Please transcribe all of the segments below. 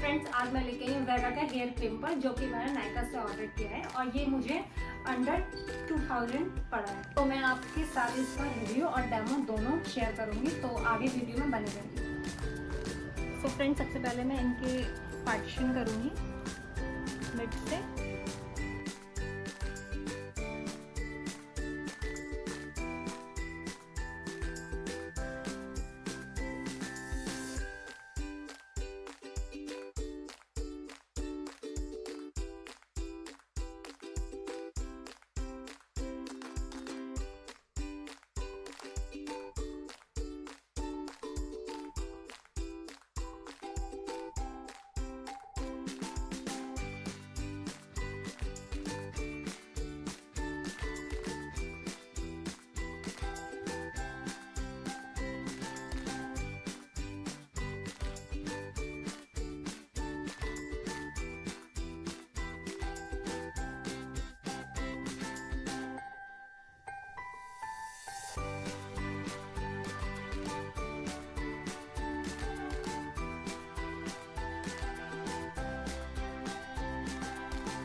Friends, आज मैं लेके आई हूँ वेगा का हेयर क्लिपर जो कि मैंने नायका से ऑर्डर किया है और ये मुझे अंडर 2000 पड़ा है। तो मैं आपके साथ इसका रिव्यू और डेमो दोनों शेयर करूँगी, तो आगे वीडियो में बने रहिए। सो फ्रेंड्स, सबसे पहले मैं इनके पार्टीशन करूँगी मिड से।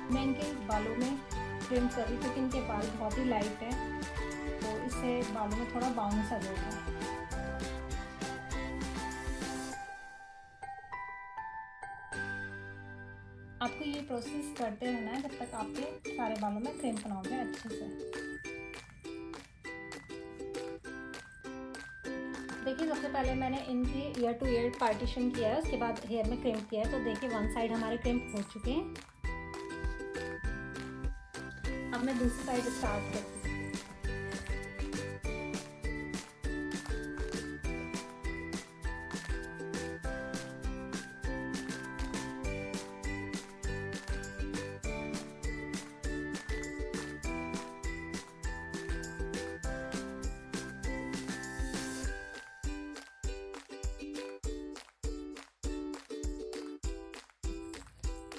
मैं इनके बालों में ट्रिम कर रही क्योंकि इनके बाल बहुत ही लाइट है, तो इससे बालों में थोड़ा बाउंस आ जाएगा। आपको ये प्रोसेस करते रहना है जब तक आपके सारे बालों में क्रिम्प ना हो जाए अच्छे से। देखिए, सबसे पहले मैंने इनकी ईयर टू ईयर पार्टीशन किया है, उसके बाद हेयर में क्रिम्प किया है। तो देखिए, वन साइड हमारे क्रिम्प हो चुके हैं। अब मैं दूसरी साइड स्टार्ट करती हूँ।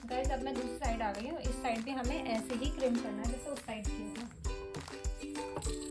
गाइस, अब मैं दूसरी साइड आ गई हूँ। इस साइड भी हमें ऐसे ही क्रिम करना है जैसे उस साइड किया था।